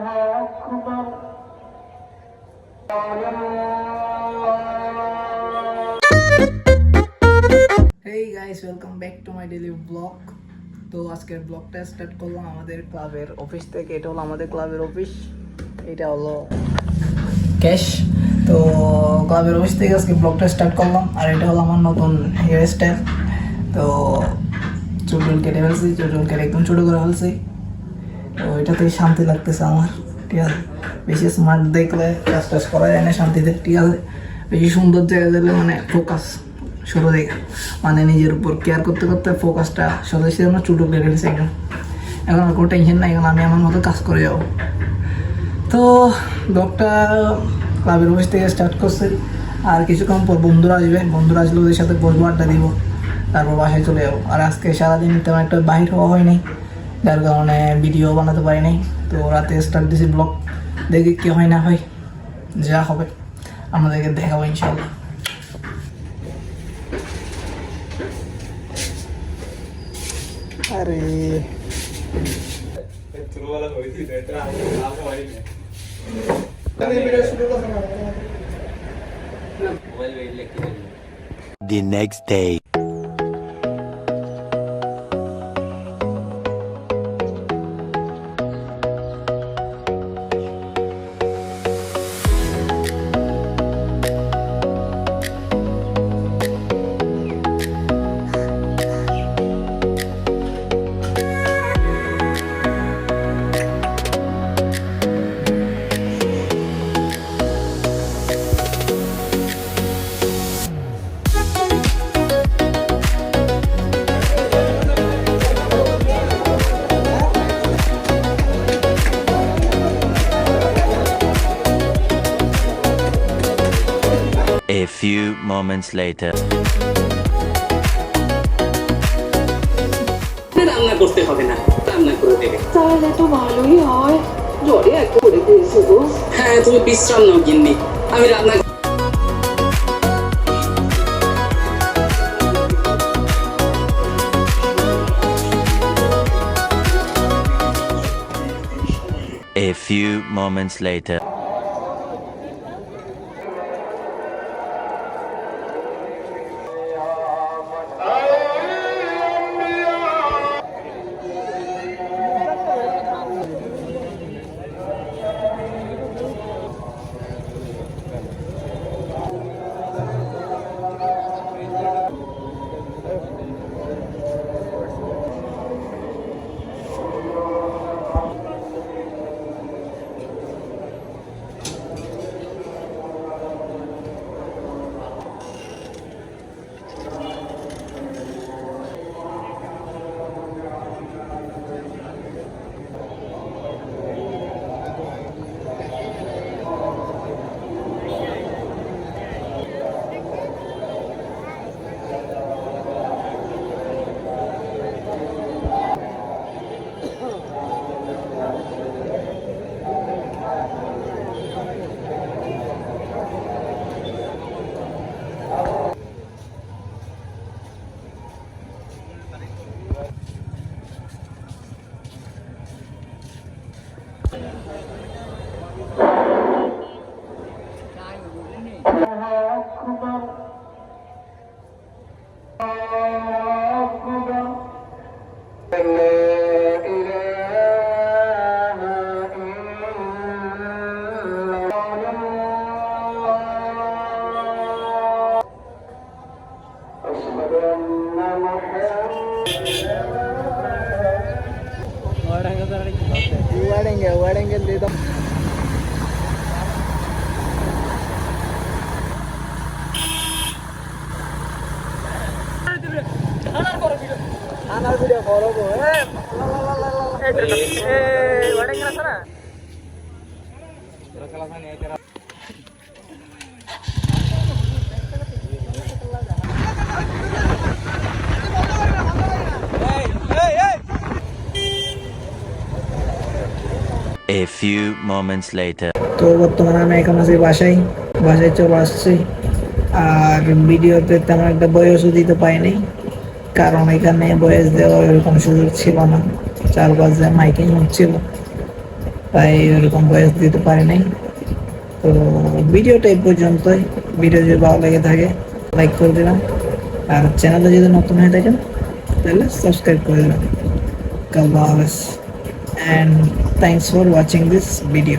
Hey guys, welcome back to my daily vlog. তো আজকের ব্লগটা স্টার্ট করলাম আমাদের ক্লাবের অফিস থেকে। এটা হলো আমাদের ক্লাবের অফিস, এটা হলো ক্যাশ। তো ক্লাবের অফিস থেকে আজকে ব্লগটা স্টার্ট করলাম। আর এটা হলো আমার নতুন হেয়ার স্টাইল। তো চুল কেটে ফেলছি, চুল কেটে একদম ছোটো করে ফেলছি। তো এটাতেই শান্তি লাগতেছে আমার, ঠিক আছে। বেশি স্মার্ট দেখলে কাজ টাজ করা যায় না শান্তিতে, ঠিক আছে। বেশি সুন্দর জায়গা দিলে মানে ফোকাস শুরু থেকে মানে নিজের উপর কেয়ার করতে করতে ফোকাসটা সদস্য আমরা চুটো কেটে ফেলেছি একদম। এখন আর কোনো টেনশন নাই, এখন আমি আমার মতো কাজ করে যাবো। তো ব্লগটা ক্লাবের অফিস থেকে স্টার্ট করছি। আর কিছুক্ষণ পর বন্ধুরা আসবে, বন্ধুরা আসলে ওদের সাথে বসবো, আড্ডা দিব, তারপর বাসায় চলে যাবো। আর আজকে সারাদিন তেমন একটা বাহির হওয়া হয়নি, যার কারণে ভিডিও বানাতে পারি নাই। তো রাতে স্টার্ট দিয়েছি ব্লগ, দেখি কী হয় না হয়, যা হবে আমাদেরকে দেখাবো ইনশাল্লাহ। আরে the next day. A few moments later. রান্না করতে হবে না, রান্না করে দেবে। তাহলে তো ভালোই হয়। জ্বরে এক করে দিয়েছে গো। হ্যাঁ, তুমি বিশ্রাম নাও গিন্নি, আমি রান্না। A few moments later. Warangal দিয়ে দাও। আনার ভিডিও করবো। ওয়ারেঙ্গেল আছে না? A few moments later. তো বর্তমানে আমি এখন আছি বাসায় চলে আসছি। আর ভিডিওতে তেমন একটা বয়সও দিতে পাইনি, কারণ এখানে বয়স দেওয়ার এরকম সুযোগ ছিল না, চারপাশে মাইকিং হচ্ছিল। তাই ওরকম ভয়েস দিতে পারি নাই। তো ভিডিওটা এই পর্যন্তই। ভিডিও যদি ভালো লেগে থাকে লাইক করে দেবেন, আর চ্যানেলে যদি নতুন হয়ে থাকেন তাহলে সাবস্ক্রাইব করে দেবেন। আল্লাহ হাফেজ, and thanks for watching this video.